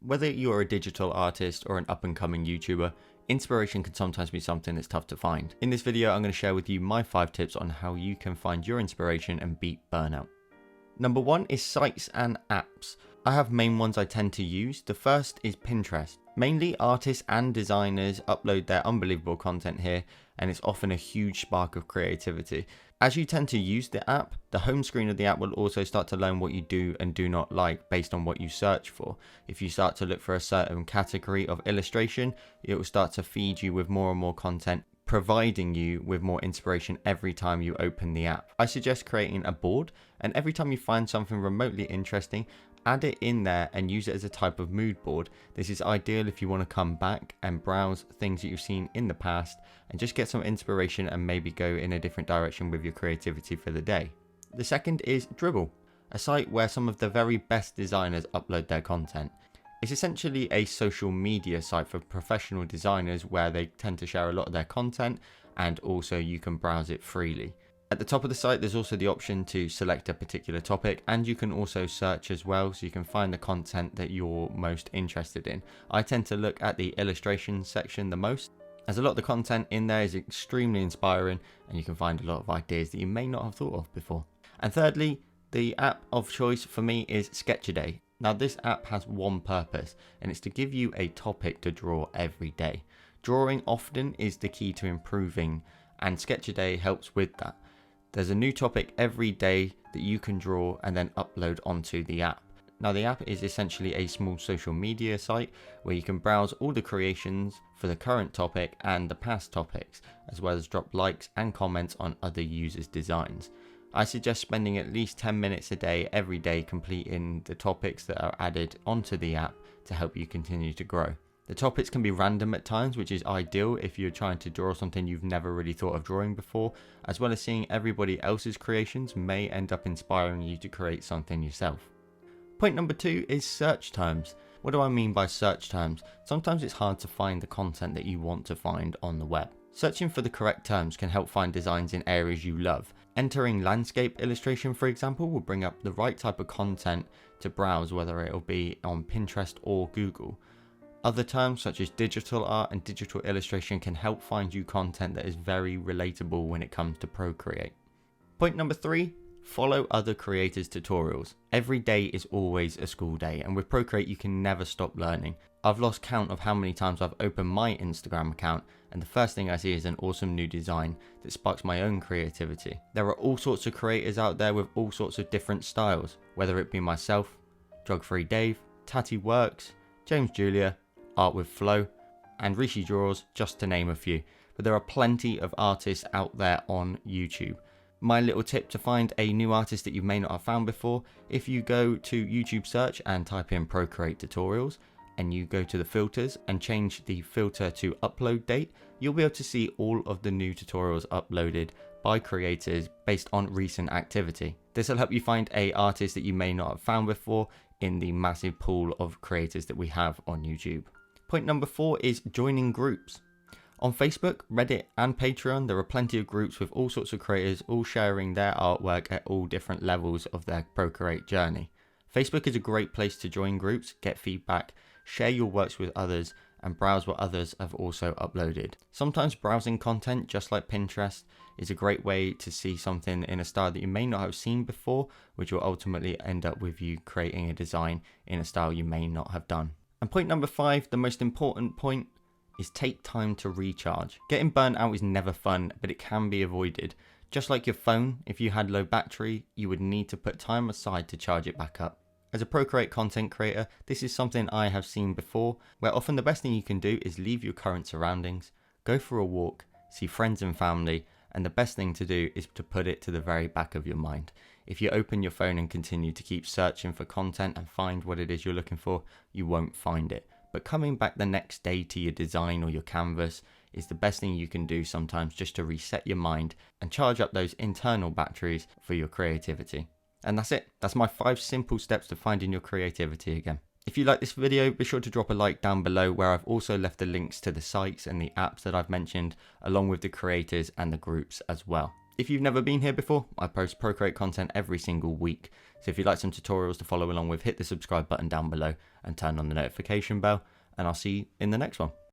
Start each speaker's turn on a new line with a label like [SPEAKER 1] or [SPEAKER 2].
[SPEAKER 1] Whether you're a digital artist or an up-and-coming YouTuber, inspiration can sometimes be something that's tough to find. In this video, I'm going to share with you my 5 tips on how you can find your inspiration and beat burnout. Number 1 is sites and apps. I have main ones I tend to use. The first is Pinterest. Mainly artists and designers upload their unbelievable content here, and it's often a huge spark of creativity. As you tend to use the app, the home screen of the app will also start to learn what you do and do not like based on what you search for. If you start to look for a certain category of illustration, it will start to feed you with more and more content, providing you with more inspiration every time you open the app. I suggest creating a board, and every time you find something remotely interesting, add it in there and use it as a type of mood board. This is ideal if you want to come back and browse things that you've seen in the past and just get some inspiration and maybe go in a different direction with your creativity for the day. The second is Dribble, a site where some of the very best designers upload their content. It's essentially a social media site for professional designers where they tend to share a lot of their content, and also you can browse it freely. At the top of the site, there's also the option to select a particular topic, and you can also search as well, so you can find the content that you're most interested in. I tend to look at the illustration section the most, as a lot of the content in there is extremely inspiring, and you can find a lot of ideas that you may not have thought of before. And thirdly, the app of choice for me is Sketchy. Now this app has one purpose, and it's to give you a topic to draw every day. Drawing often is the key to improving, and Sketchy helps with that. There's a new topic every day that you can draw and then upload onto the app. Now the app is essentially a small social media site where you can browse all the creations for the current topic and the past topics, as well as drop likes and comments on other users' designs. I suggest spending at least 10 minutes a day every day completing the topics that are added onto the app to help you continue to grow. The topics can be random at times, which is ideal if you're trying to draw something you've never really thought of drawing before, as well as seeing everybody else's creations may end up inspiring you to create something yourself. Point number 2 is search terms. What do I mean by search terms? Sometimes it's hard to find the content that you want to find on the web. Searching for the correct terms can help find designs in areas you love. Entering landscape illustration, for example, will bring up the right type of content to browse, whether it'll be on Pinterest or Google. Other terms such as digital art and digital illustration can help find you content that is very relatable when it comes to Procreate. Point number 3, follow other creators' tutorials. Every day is always a school day, and with Procreate you can never stop learning. I've lost count of how many times I've opened my Instagram account and the first thing I see is an awesome new design that sparks my own creativity. There are all sorts of creators out there with all sorts of different styles, whether it be myself, Drug-Free Dave, Tatty Works, James Julia, Art with Flow, and Rishi Draws, just to name a few. But there are plenty of artists out there on YouTube. My little tip to find a new artist that you may not have found before, if you go to YouTube search and type in Procreate tutorials, and you go to the filters and change the filter to upload date, you'll be able to see all of the new tutorials uploaded by creators based on recent activity. This will help you find an artist that you may not have found before in the massive pool of creators that we have on YouTube. Point number 4 is joining groups. On Facebook, Reddit and Patreon, there are plenty of groups with all sorts of creators all sharing their artwork at all different levels of their Procreate journey. Facebook is a great place to join groups, get feedback, share your works with others, and browse what others have also uploaded. Sometimes browsing content, just like Pinterest, is a great way to see something in a style that you may not have seen before, which will ultimately end up with you creating a design in a style you may not have done. And point number 5, the most important point, is take time to recharge. Getting burnt out is never fun, but it can be avoided. Just like your phone, if you had low battery, you would need to put time aside to charge it back up. As a Procreate content creator, this is something I have seen before, where often the best thing you can do is leave your current surroundings, go for a walk, see friends and family, and the best thing to do is to put it to the very back of your mind. If you open your phone and continue to keep searching for content and find what it is you're looking for, you won't find it. But coming back the next day to your design or your canvas is the best thing you can do sometimes, just to reset your mind and charge up those internal batteries for your creativity. And that's it. That's my 5 simple steps to finding your creativity again. If you like this video, be sure to drop a like down below, where I've also left the links to the sites and the apps that I've mentioned, along with the creators and the groups as well. If you've never been here before, I post Procreate content every single week. So if you'd like some tutorials to follow along with, hit the subscribe button down below and turn on the notification bell, and I'll see you in the next one.